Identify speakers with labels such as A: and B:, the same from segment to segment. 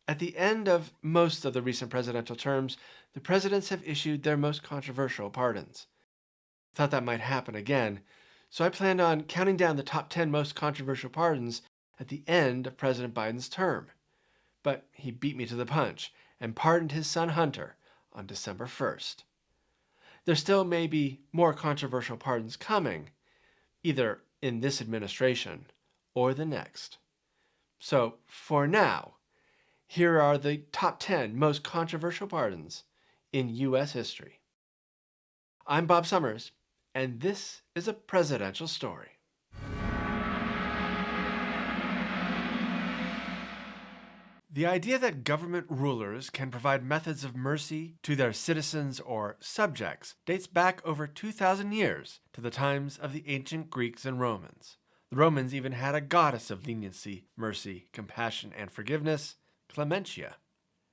A: At the end of most of the recent presidential terms, the presidents have issued their most controversial pardons. I thought that might happen again, so I planned on counting down the top 10 most controversial pardons at the end of President Biden's term. But he beat me to the punch and pardoned his son Hunter on December 1st. There still may be more controversial pardons coming, either in this administration or the next. So, for now, here are the top 10 most controversial pardons in U.S. history. I'm Bob Summers, and this is a presidential story. The idea that government rulers can provide methods of mercy to their citizens or subjects dates back over 2,000 years to the times of the ancient Greeks and Romans. The Romans even had a goddess of leniency, mercy, compassion, and forgiveness, Clementia.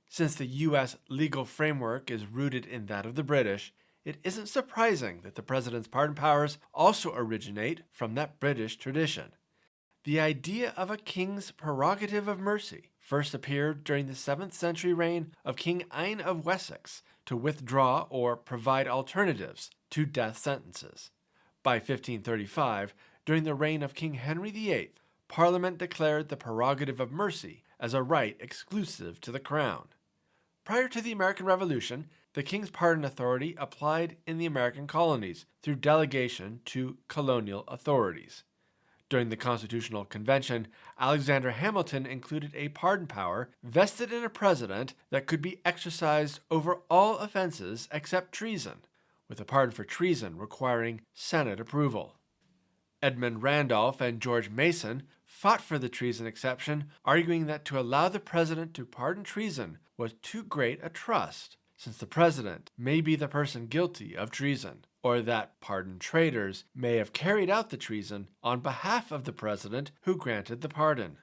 A: Since the U.S. legal framework is rooted in that of the British, it isn't surprising that the president's pardon powers also originate from that British tradition. The idea of a king's prerogative of mercy first appeared during the 7th century reign of King Ine of Wessex to withdraw or provide alternatives to death sentences. By 1535, during the reign of King Henry VIII, Parliament declared the prerogative of mercy as a right exclusive to the crown. Prior to the American Revolution, the king's pardon authority applied in the American colonies through delegation to colonial authorities. During the Constitutional Convention, Alexander Hamilton included a pardon power vested in a president that could be exercised over all offenses except treason, with a pardon for treason requiring Senate approval. Edmund Randolph and George Mason fought for the treason exception, arguing that to allow the president to pardon treason was too great a trust, since the president may be the person guilty of treason, or that pardoned traitors may have carried out the treason on behalf of the president who granted the pardon.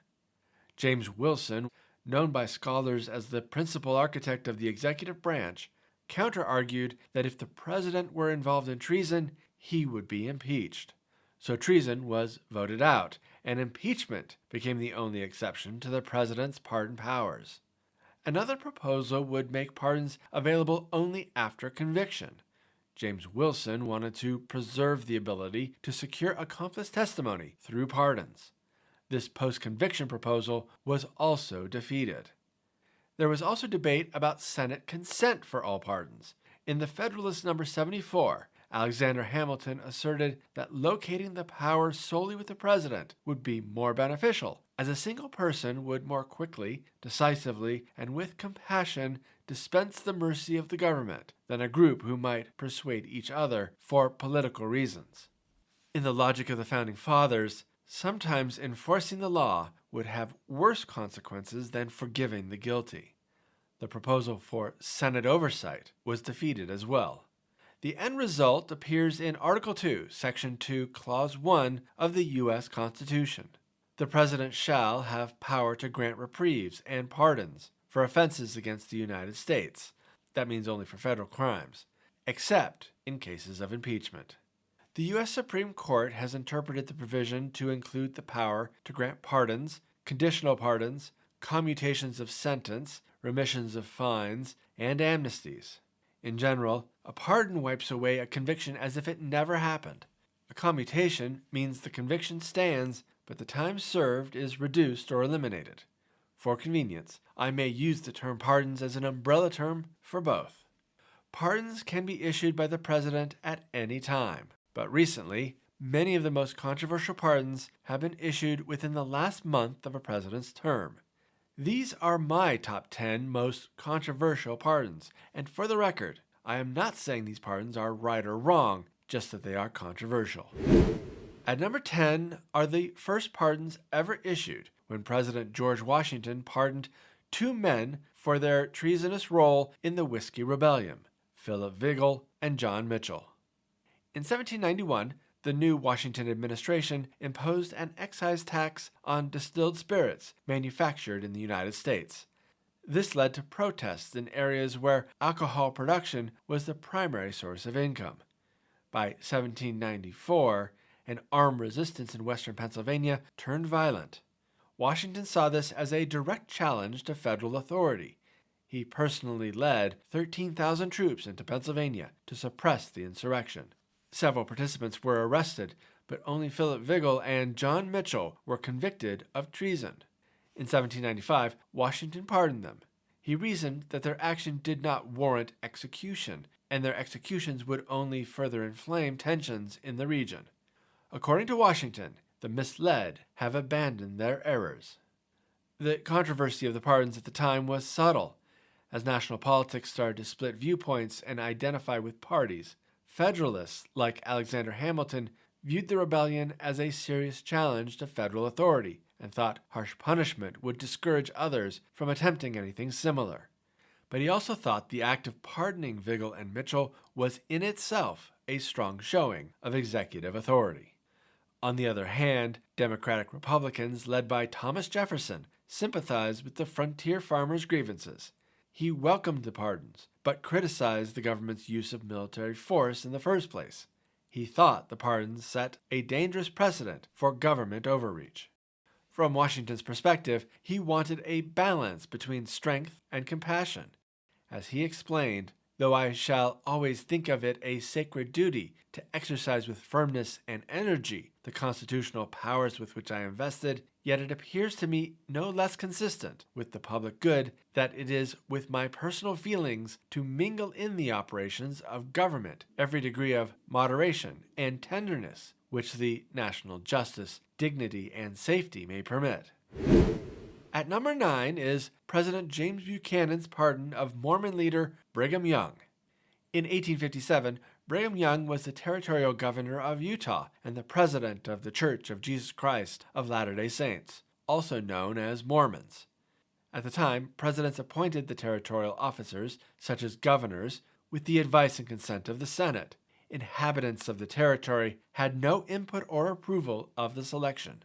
A: James Wilson, known by scholars as the principal architect of the executive branch, counter-argued that if the president were involved in treason, he would be impeached. So treason was voted out, and impeachment became the only exception to the president's pardon powers. Another proposal would make pardons available only after conviction. James Wilson wanted to preserve the ability to secure accomplice testimony through pardons. This post-conviction proposal was also defeated. There was also debate about Senate consent for all pardons. In the Federalist No. 74, Alexander Hamilton asserted that locating the power solely with the president would be more beneficial, as a single person would more quickly, decisively, and with compassion dispense the mercy of the government than a group who might persuade each other for political reasons. In the logic of the Founding Fathers, sometimes enforcing the law would have worse consequences than forgiving the guilty. The proposal for Senate oversight was defeated as well. The end result appears in Article 2, Section 2, Clause 1 of the U.S. Constitution. The President shall have power to grant reprieves and pardons for offenses against the United States. That means only for federal crimes, except in cases of impeachment. The U.S. Supreme Court has interpreted the provision to include the power to grant pardons, conditional pardons, commutations of sentence, remissions of fines, and amnesties. In general, a pardon wipes away a conviction as if it never happened. A commutation means the conviction stands, but the time served is reduced or eliminated. For convenience, I may use the term pardons as an umbrella term for both. Pardons can be issued by the president at any time, but recently, many of the most controversial pardons have been issued within the last month of a president's term. These are my top 10 most controversial pardons, and for the record, I am not saying these pardons are right or wrong, just that they are controversial. At number 10 are the first pardons ever issued when President George Washington pardoned 2 men for their treasonous role in the Whiskey Rebellion, Philip Vigil and John Mitchell. In 1791, the new Washington administration imposed an excise tax on distilled spirits manufactured in the United States. This led to protests in areas where alcohol production was the primary source of income. By 1794, an armed resistance in western Pennsylvania turned violent. Washington saw this as a direct challenge to federal authority. He personally led 13,000 troops into Pennsylvania to suppress the insurrection. Several participants were arrested, but only Philip Vigil and John Mitchell were convicted of treason. In 1795, Washington pardoned them. He reasoned that their action did not warrant execution, and their executions would only further inflame tensions in the region. According to Washington, the misled have abandoned their errors. The controversy of the pardons at the time was subtle. As national politics started to split viewpoints and identify with parties, Federalists like Alexander Hamilton viewed the rebellion as a serious challenge to federal authority and thought harsh punishment would discourage others from attempting anything similar. But he also thought the act of pardoning Vigil and Mitchell was in itself a strong showing of executive authority. On the other hand, Democratic Republicans led by Thomas Jefferson sympathized with the frontier farmers' grievances. He welcomed the pardons, but criticized the government's use of military force in the first place. He thought the pardons set a dangerous precedent for government overreach. From Washington's perspective, he wanted a balance between strength and compassion. As he explained, though I shall always think of it a sacred duty to exercise with firmness and energy the constitutional powers with which I am vested, yet it appears to me no less consistent with the public good that it is with my personal feelings to mingle in the operations of government every degree of moderation and tenderness which the national justice, dignity, and safety may permit. At number 9 is President James Buchanan's pardon of Mormon leader Brigham Young. In 1857, Brigham Young was the territorial governor of Utah and the president of the Church of Jesus Christ of Latter-day Saints, also known as Mormons. At the time, presidents appointed the territorial officers, such as governors, with the advice and consent of the Senate. Inhabitants of the territory had no input or approval of the selection.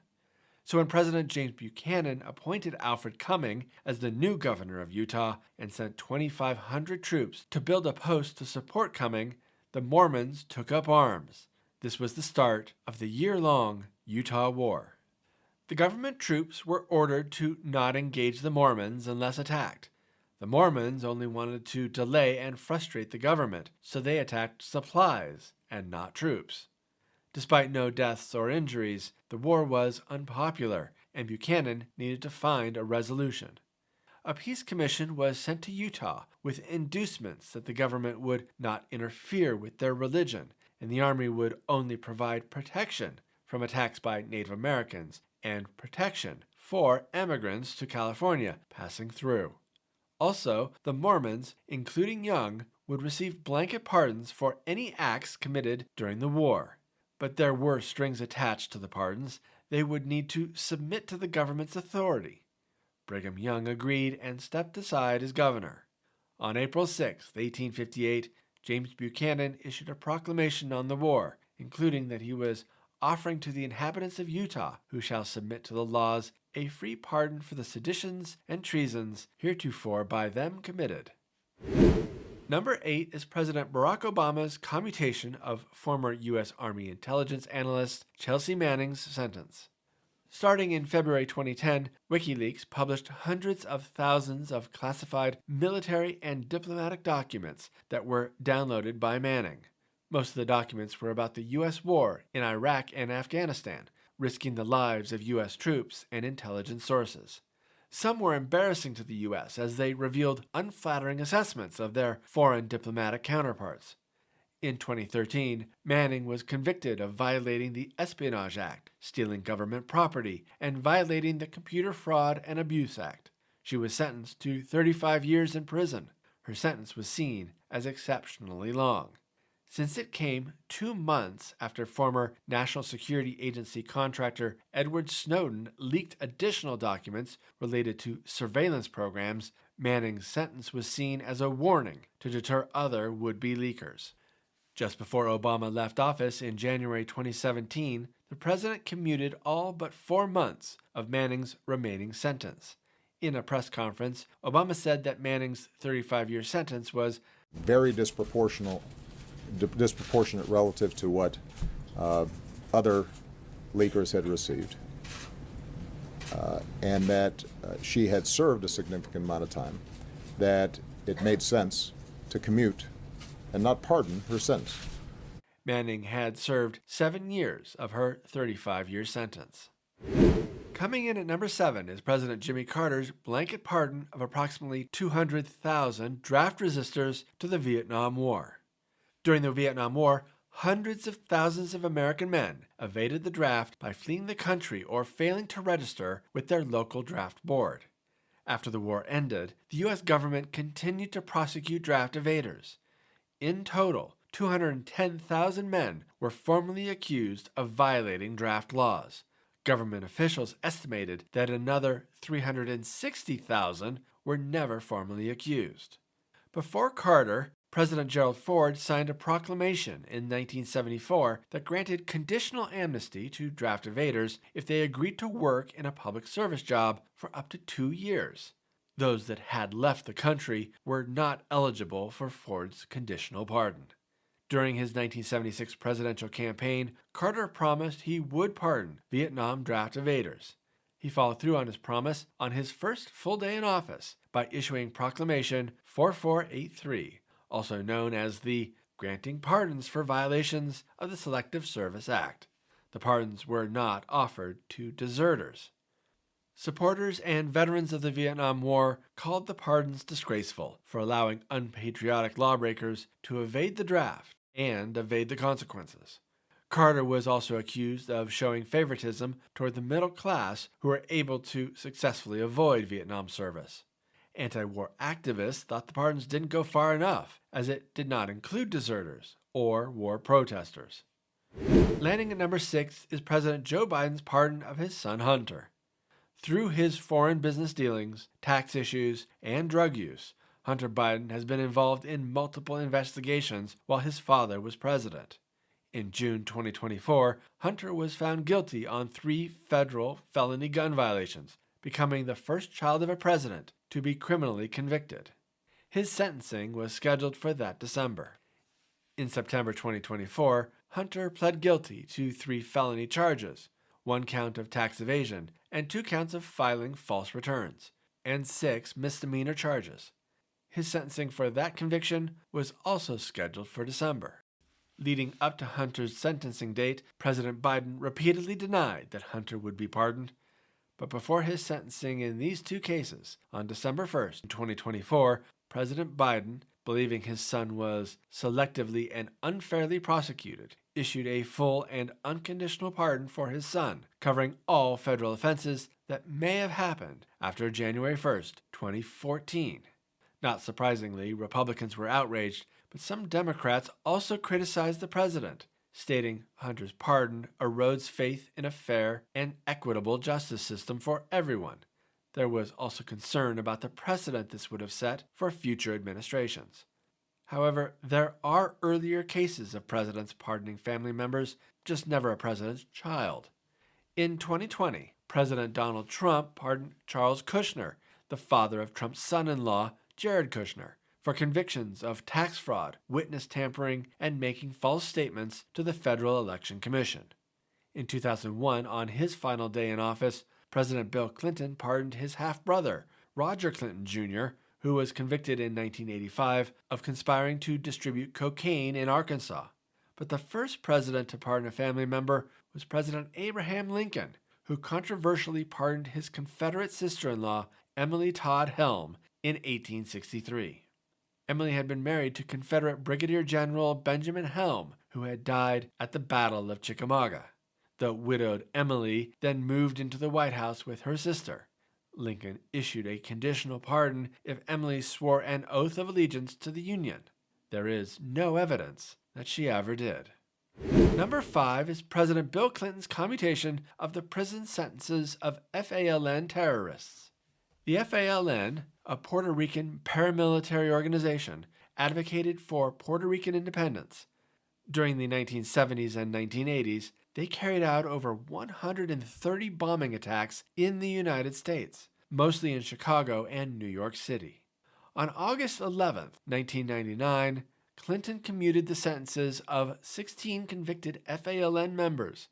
A: So when President James Buchanan appointed Alfred Cumming as the new governor of Utah and sent 2,500 troops to build a post to support Cumming, the Mormons took up arms. This was the start of the year-long Utah War. The government troops were ordered to not engage the Mormons unless attacked. The Mormons only wanted to delay and frustrate the government, so they attacked supplies and not troops. Despite no deaths or injuries, the war was unpopular, and Buchanan needed to find a resolution. A peace commission was sent to Utah with inducements that the government would not interfere with their religion, and the army would only provide protection from attacks by Native Americans and protection for immigrants to California passing through. Also, the Mormons, including Young, would receive blanket pardons for any acts committed during the war. But there were strings attached to the pardons. They would need to submit to the government's authority. Brigham Young agreed and stepped aside as governor. On April 6, 1858, James Buchanan issued a proclamation on the war, including that he was offering to the inhabitants of Utah, who shall submit to the laws, a free pardon for the seditions and treasons heretofore by them committed. Number 8 is President Barack Obama's commutation of former U.S. Army intelligence analyst Chelsea Manning's sentence. Starting in February 2010, WikiLeaks published hundreds of thousands of classified military and diplomatic documents that were downloaded by Manning. Most of the documents were about the U.S. war in Iraq and Afghanistan, risking the lives of U.S. troops and intelligence sources. Some were embarrassing to the U.S. as they revealed unflattering assessments of their foreign diplomatic counterparts. In 2013, Manning was convicted of violating the Espionage Act, stealing government property, and violating the Computer Fraud and Abuse Act. She was sentenced to 35 years in prison. Her sentence was seen as exceptionally long. Since it came 2 months after former National Security Agency contractor Edward Snowden leaked additional documents related to surveillance programs, Manning's sentence was seen as a warning to deter other would-be leakers. Just before Obama left office in January 2017, the president commuted all but 4 months of Manning's remaining sentence. In a press conference, Obama said that Manning's 35-year sentence was
B: very disproportionate relative to what other leakers had received. and that she had served a significant amount of time, that it made sense to commute and not pardon her sentence.
A: Manning had served 7 years of her 35-year sentence. Coming in at number 7 is President Jimmy Carter's blanket pardon of approximately 200,000 draft resistors to the Vietnam War. During the Vietnam War, hundreds of thousands of American men evaded the draft by fleeing the country or failing to register with their local draft board. After the war ended, the U.S. government continued to prosecute draft evaders. In total, 210,000 men were formally accused of violating draft laws. Government officials estimated that another 360,000 were never formally accused. Before Carter, President Gerald Ford signed a proclamation in 1974 that granted conditional amnesty to draft evaders if they agreed to work in a public service job for up to 2 years. Those that had left the country were not eligible for Ford's conditional pardon. During his 1976 presidential campaign, Carter promised he would pardon Vietnam draft evaders. He followed through on his promise on his first full day in office by issuing Proclamation 4483, also known as the Granting Pardons for Violations of the Selective Service Act. The pardons were not offered to deserters. Supporters and veterans of the Vietnam War called the pardons disgraceful for allowing unpatriotic lawbreakers to evade the draft and evade the consequences. Carter was also accused of showing favoritism toward the middle class who were able to successfully avoid Vietnam service. Anti-war activists thought the pardons didn't go far enough, as it did not include deserters or war protesters. Landing at number 6 is President Joe Biden's pardon of his son Hunter. Through his foreign business dealings, tax issues, and drug use, Hunter Biden has been involved in multiple investigations while his father was president. In June 2024, Hunter was found guilty on 3 federal felony gun violations, becoming the first child of a president to be criminally convicted. His sentencing was scheduled for that December. In September 2024, Hunter pled guilty to 3 felony charges, 1 count of tax evasion, and 2 counts of filing false returns, and 6 misdemeanor charges. His sentencing for that conviction was also scheduled for December. Leading up to Hunter's sentencing date, President Biden repeatedly denied that Hunter would be pardoned. But before his sentencing in these 2 cases, on December 1st, 2024, President Biden, believing his son was selectively and unfairly prosecuted, issued a full and unconditional pardon for his son, covering all federal offenses that may have happened after January 1st, 2014. Not surprisingly, Republicans were outraged, but some Democrats also criticized the president, stating Hunter's pardon erodes faith in a fair and equitable justice system for everyone. There was also concern about the precedent this would have set for future administrations. However, there are earlier cases of presidents pardoning family members, just never a president's child. In 2020, President Donald Trump pardoned Charles Kushner, the father of Trump's son-in-law, Jared Kushner, for convictions of tax fraud, witness tampering, and making false statements to the Federal Election Commission. In 2001, on his final day in office, President Bill Clinton pardoned his half-brother, Roger Clinton Jr., who was convicted in 1985 of conspiring to distribute cocaine in Arkansas. But the first president to pardon a family member was President Abraham Lincoln, who controversially pardoned his Confederate sister-in-law, Emily Todd Helm, in 1863. Emily had been married to Confederate Brigadier General Benjamin Helm, who had died at the Battle of Chickamauga. The widowed Emily then moved into the White House with her sister. Lincoln issued a conditional pardon if Emily swore an oath of allegiance to the Union. There is no evidence that she ever did. Number 5 is President Bill Clinton's commutation of the prison sentences of FALN terrorists. The FALN, a Puerto Rican paramilitary organization, advocated for Puerto Rican independence. During the 1970s and 1980s, they carried out over 130 bombing attacks in the United States, mostly in Chicago and New York City. On August 11, 1999, Clinton commuted the sentences of 16 convicted FALN members,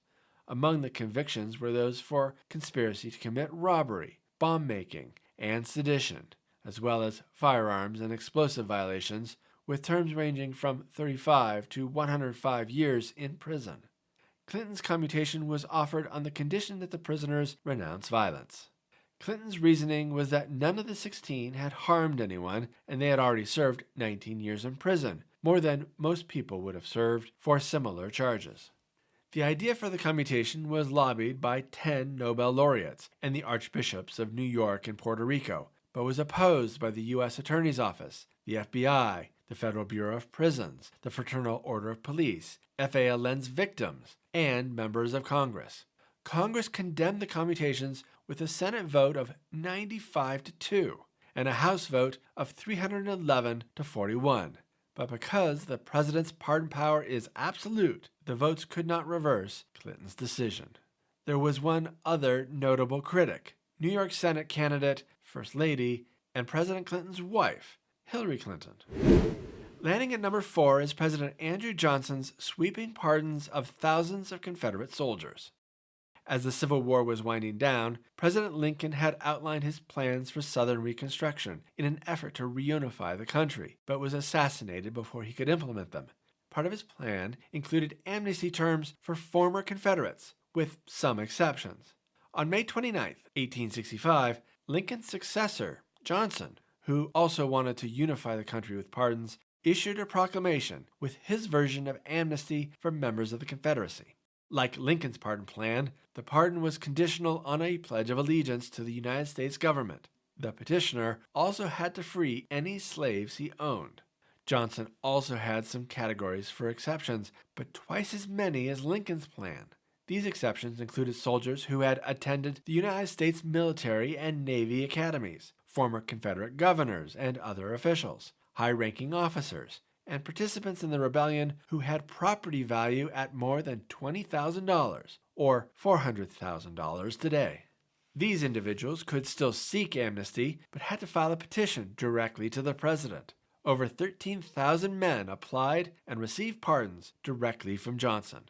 A: Among the convictions were those for conspiracy to commit robbery, bomb-making, and sedition, as well as firearms and explosive violations, with terms ranging from 35 to 105 years in prison. Clinton's commutation was offered on the condition that the prisoners renounce violence. Clinton's reasoning was that none of the 16 had harmed anyone, and they had already served 19 years in prison, more than most people would have served for similar charges. The idea for the commutation was lobbied by 10 Nobel laureates and the archbishops of New York and Puerto Rico, but was opposed by the U.S. Attorney's Office, the FBI, the Federal Bureau of Prisons, the Fraternal Order of Police, FALN's victims, and members of Congress. Congress condemned the commutations with a Senate vote of 95 to 2 and a House vote of 311 to 41. But because the president's pardon power is absolute, the votes could not reverse Clinton's decision. There was one other notable critic, New York Senate candidate, First Lady, and President Clinton's wife, Hillary Clinton. Landing at number 4 is President Andrew Johnson's sweeping pardons of thousands of Confederate soldiers. As the Civil War was winding down, President Lincoln had outlined his plans for Southern Reconstruction in an effort to reunify the country, but was assassinated before he could implement them. Part of his plan included amnesty terms for former Confederates, with some exceptions. On May 29, 1865, Lincoln's successor, Johnson, who also wanted to unify the country with pardons, issued a proclamation with his version of amnesty for members of the Confederacy. Like Lincoln's pardon plan, the pardon was conditional on a pledge of allegiance to the United States government. The petitioner also had to free any slaves he owned. Johnson also had some categories for exceptions, but twice as many as Lincoln's plan. These exceptions included soldiers who had attended the United States military and Navy academies, former Confederate governors and other officials, high-ranking officers, and participants in the rebellion who had property value at more than $20,000, or $400,000 today. These individuals could still seek amnesty, but had to file a petition directly to the president. Over 13,000 men applied and received pardons directly from Johnson.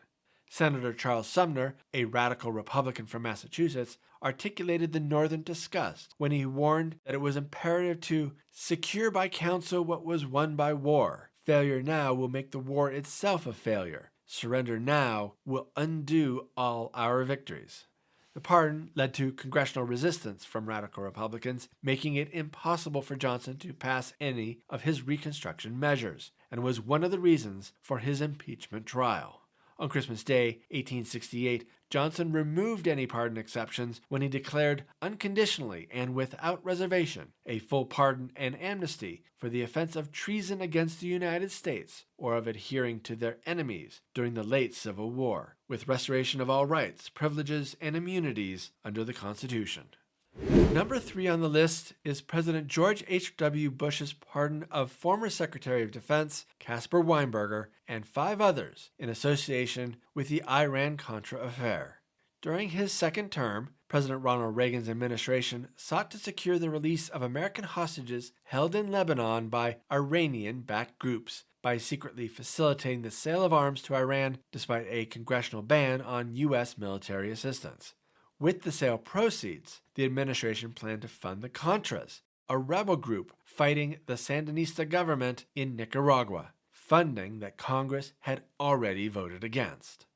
A: Senator Charles Sumner, a radical Republican from Massachusetts, articulated the Northern disgust when he warned that it was imperative to secure by counsel what was won by war. Failure now will make the war itself a failure. Surrender now will undo all our victories. The pardon led to congressional resistance from radical Republicans, making it impossible for Johnson to pass any of his Reconstruction measures, and was one of the reasons for his impeachment trial. On Christmas Day, 1868, Johnson removed any pardon exceptions when he declared unconditionally and without reservation a full pardon and amnesty for the offense of treason against the United States or of adhering to their enemies during the late Civil War, with restoration of all rights, privileges, and immunities under the Constitution. Number 3 on the list is President George H.W. Bush's pardon of former Secretary of Defense Caspar Weinberger and 5 others in association with the Iran-Contra affair. During his second term, President Ronald Reagan's administration sought to secure the release of American hostages held in Lebanon by Iranian-backed groups by secretly facilitating the sale of arms to Iran despite a congressional ban on U.S. military assistance. With the sale proceeds, the administration planned to fund the Contras, a rebel group fighting the Sandinista government in Nicaragua, funding that Congress had already voted against.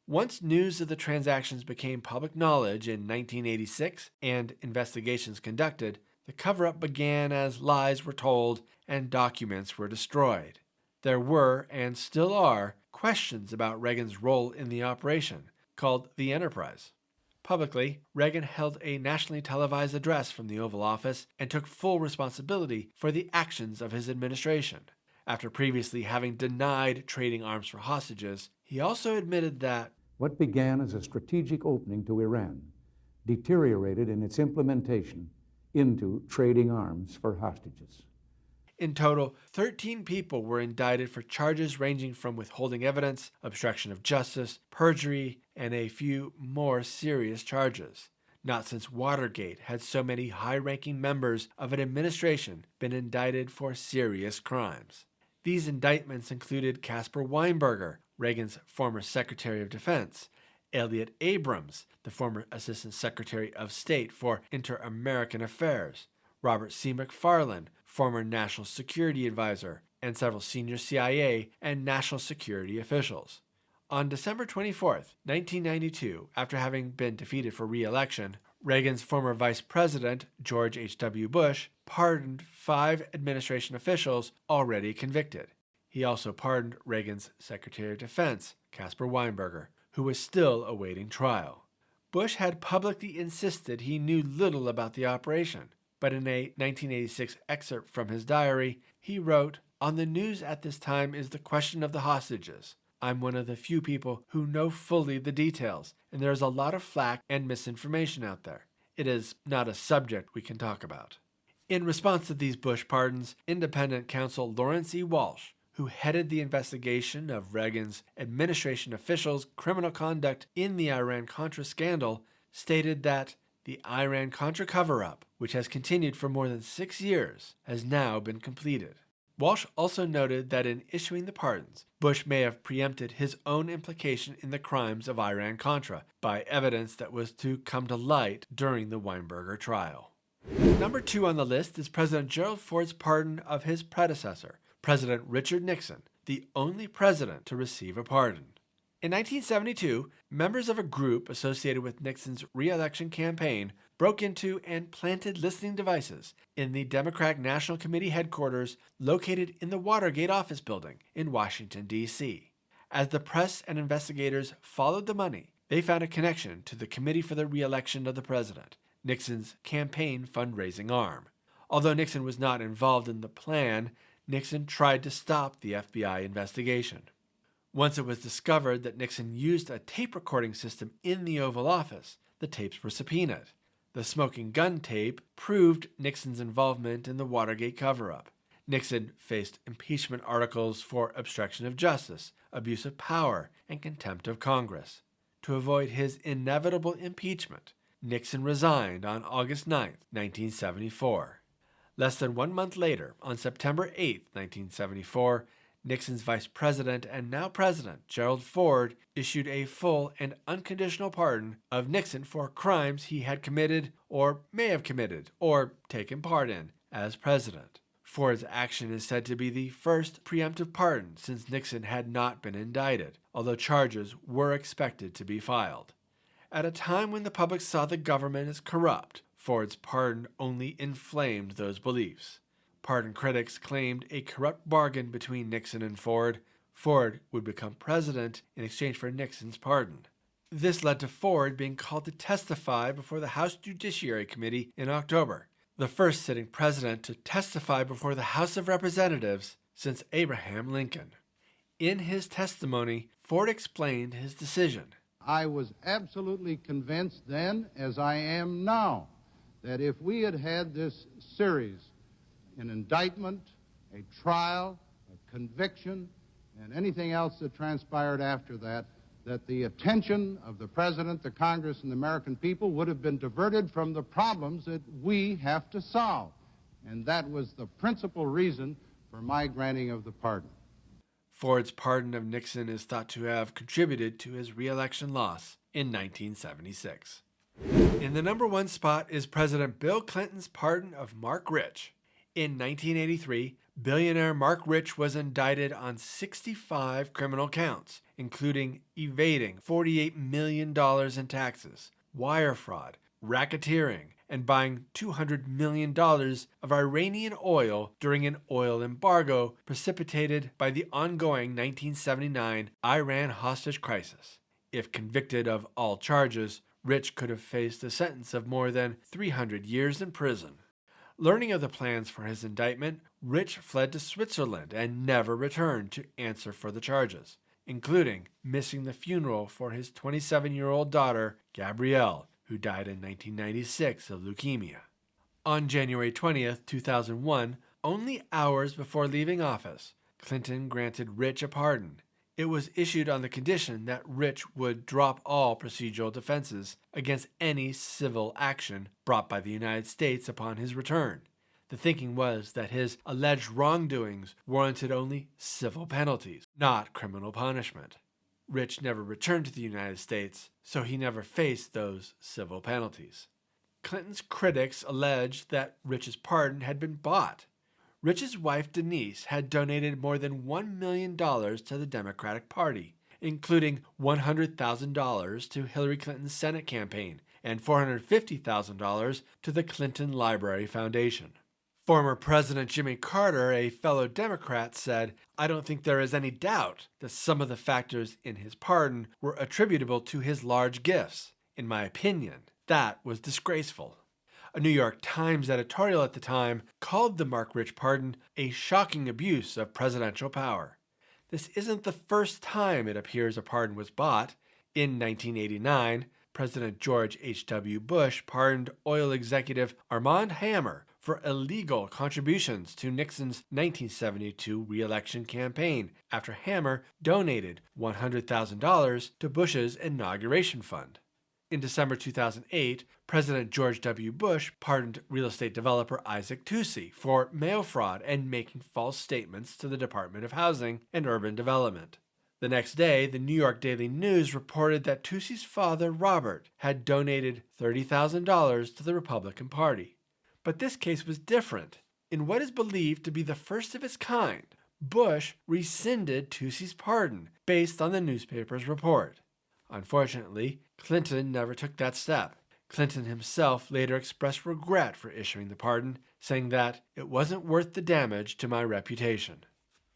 A: Once news of the transactions became public knowledge in 1986 and investigations conducted, the cover-up began as lies were told and documents were destroyed. There were, and still are, questions about Reagan's role in the operation, called the Enterprise. Publicly, Reagan held a nationally televised address from the Oval Office and took full responsibility for the actions of his administration. After previously having denied trading arms for hostages, he also admitted that
C: what began as a strategic opening to Iran deteriorated in its implementation into trading arms for hostages.
A: In total, 13 people were indicted for charges ranging from withholding evidence, obstruction of justice, perjury, and a few more serious charges. Not since Watergate had so many high-ranking members of an administration been indicted for serious crimes. These indictments included Caspar Weinberger, Reagan's former Secretary of Defense, Elliott Abrams, the former Assistant Secretary of State for Inter-American Affairs, Robert C. McFarlane, former National Security Advisor, and several senior CIA and national security officials. On December 24, 1992, after having been defeated for re-election, Reagan's former Vice President, George H.W. Bush, pardoned 5 administration officials already convicted. He also pardoned Reagan's Secretary of Defense, Caspar Weinberger, who was still awaiting trial. Bush had publicly insisted he knew little about the operation, but in a 1986 excerpt from his diary, he wrote, "On the news at this time is the question of the hostages. I'm one of the few people who know fully the details, and there is a lot of flack and misinformation out there. It is not a subject we can talk about." In response to these Bush pardons, independent counsel Lawrence E. Walsh, who headed the investigation of Reagan's administration officials' criminal conduct in the Iran-Contra scandal, stated that the Iran-Contra cover-up, which has continued for more than 6 years, has now been completed. Walsh also noted that in issuing the pardons, Bush may have preempted his own implication in the crimes of Iran-Contra by evidence that was to come to light during the Weinberger trial. Number 2 on the list is President Gerald Ford's pardon of his predecessor, President Richard Nixon, the only president to receive a pardon. In 1972, members of a group associated with Nixon's re-election campaign broke into and planted listening devices in the Democratic National Committee headquarters located in the Watergate office building in Washington, D.C. As the press and investigators followed the money, they found a connection to the Committee for the Re-election of the President, Nixon's campaign fundraising arm. Although Nixon was not involved in the plan, Nixon tried to stop the FBI investigation. Once it was discovered that Nixon used a tape recording system in the Oval Office, the tapes were subpoenaed. The smoking gun tape proved Nixon's involvement in the Watergate cover-up. Nixon faced impeachment articles for obstruction of justice, abuse of power, and contempt of Congress. To avoid his inevitable impeachment, Nixon resigned on August 9, 1974. Less than 1 month later, on September 8, 1974, Nixon's vice president and now president, Gerald Ford, issued a full and unconditional pardon of Nixon for crimes he had committed or may have committed or taken part in as president. Ford's action is said to be the first preemptive pardon since Nixon had not been indicted, although charges were expected to be filed. At a time when the public saw the government as corrupt, Ford's pardon only inflamed those beliefs. Pardon critics claimed a corrupt bargain between Nixon and Ford. Ford would become president in exchange for Nixon's pardon. This led to Ford being called to testify before the House Judiciary Committee in October, the first sitting president to testify before the House of Representatives since Abraham Lincoln. In his testimony, Ford explained his decision.
D: I was absolutely convinced then, as I am now, that if we had had this series, an indictment, a trial, a conviction, and anything else that transpired after that, that the attention of the President, the Congress, and the American people would have been diverted from the problems that we have to solve. And that was the principal reason for my granting of the pardon.
A: Ford's pardon of Nixon is thought to have contributed to his re-election loss in 1976. In the number 1 spot is President Bill Clinton's pardon of Marc Rich. In 1983, billionaire Marc Rich was indicted on 65 criminal counts, including evading $48 million in taxes, wire fraud, racketeering, and buying $200 million of Iranian oil during an oil embargo precipitated by the ongoing 1979 Iran hostage crisis. If convicted of all charges, Rich could have faced a sentence of more than 300 years in prison. Learning of the plans for his indictment, Rich fled to Switzerland and never returned to answer for the charges, including missing the funeral for his 27-year-old daughter, Gabrielle, who died in 1996 of leukemia. On January 20, 2001, only hours before leaving office, Clinton granted Rich a pardon. It was issued on the condition that Rich would drop all procedural defenses against any civil action brought by the United States upon his return. The thinking was that his alleged wrongdoings warranted only civil penalties, not criminal punishment. Rich never returned to the United States, so he never faced those civil penalties. Clinton's critics alleged that Rich's pardon had been bought. Rich's wife Denise had donated more than $1 million to the Democratic Party, including $100,000 to Hillary Clinton's Senate campaign and $450,000 to the Clinton Library Foundation. Former President Jimmy Carter, a fellow Democrat, said, "I don't think there is any doubt that some of the factors in his pardon were attributable to his large gifts. In my opinion, that was disgraceful." A New York Times editorial at the time called the Marc Rich pardon a shocking abuse of presidential power. This isn't the first time it appears a pardon was bought. In 1989, President George H.W. Bush pardoned oil executive Armand Hammer for illegal contributions to Nixon's 1972 re-election campaign after Hammer donated $100,000 to Bush's inauguration fund. In December 2008, President George W. Bush pardoned real estate developer Isaac Toucey for mail fraud and making false statements to the Department of Housing and Urban Development. The next day, the New York Daily News reported that Toucey's father, Robert, had donated $30,000 to the Republican Party. But this case was different. In what is believed to be the first of its kind, Bush rescinded Toucey's pardon based on the newspaper's report. Unfortunately, Clinton never took that step. Clinton himself later expressed regret for issuing the pardon, saying that it wasn't worth the damage to my reputation.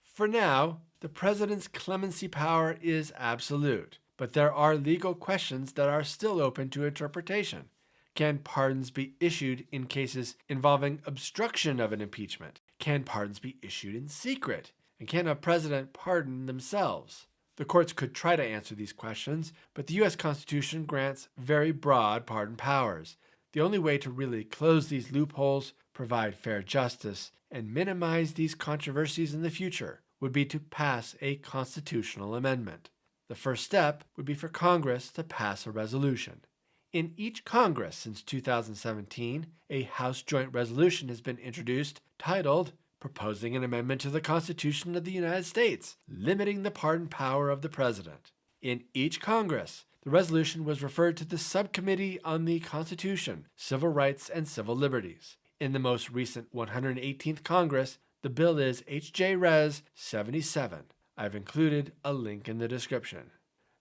A: For now, the president's clemency power is absolute, but there are legal questions that are still open to interpretation. Can pardons be issued in cases involving obstruction of an impeachment? Can pardons be issued in secret? And can a president pardon themselves? The courts could try to answer these questions, but the U.S. Constitution grants very broad pardon powers. The only way to really close these loopholes, provide fair justice, and minimize these controversies in the future would be to pass a constitutional amendment. The first step would be for Congress to pass a resolution. In each Congress since 2017, a House Joint Resolution has been introduced titled Proposing an Amendment to the Constitution of the United States, Limiting the Pardon Power of the President. In each Congress, the resolution was referred to the Subcommittee on the Constitution, Civil Rights, and Civil Liberties. In the most recent 118th Congress, the bill is H.J. Res. 77. I've included a link in the description.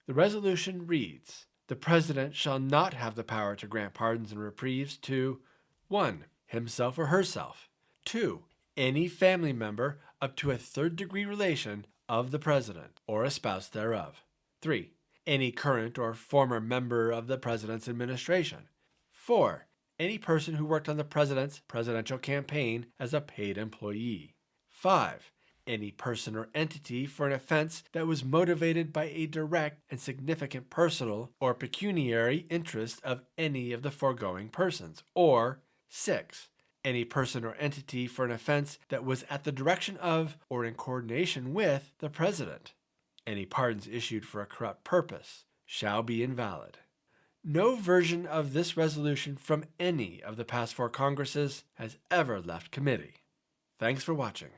A: The resolution reads, "The President shall not have the power to grant pardons and reprieves to 1. Himself or herself. 2. Any family member up to a third-degree relation of the President or a spouse thereof. 3. Any current or former member of the President's administration. 4. Any person who worked on the President's presidential campaign as a paid employee. 5. Any person or entity for an offense that was motivated by a direct and significant personal or pecuniary interest of any of the foregoing persons. Or 6. Any person or entity for an offense that was at the direction of or in coordination with the President. Any pardons issued for a corrupt purpose shall be invalid." No version of this resolution from any of the past 4 Congresses has ever left committee. Thanks for watching.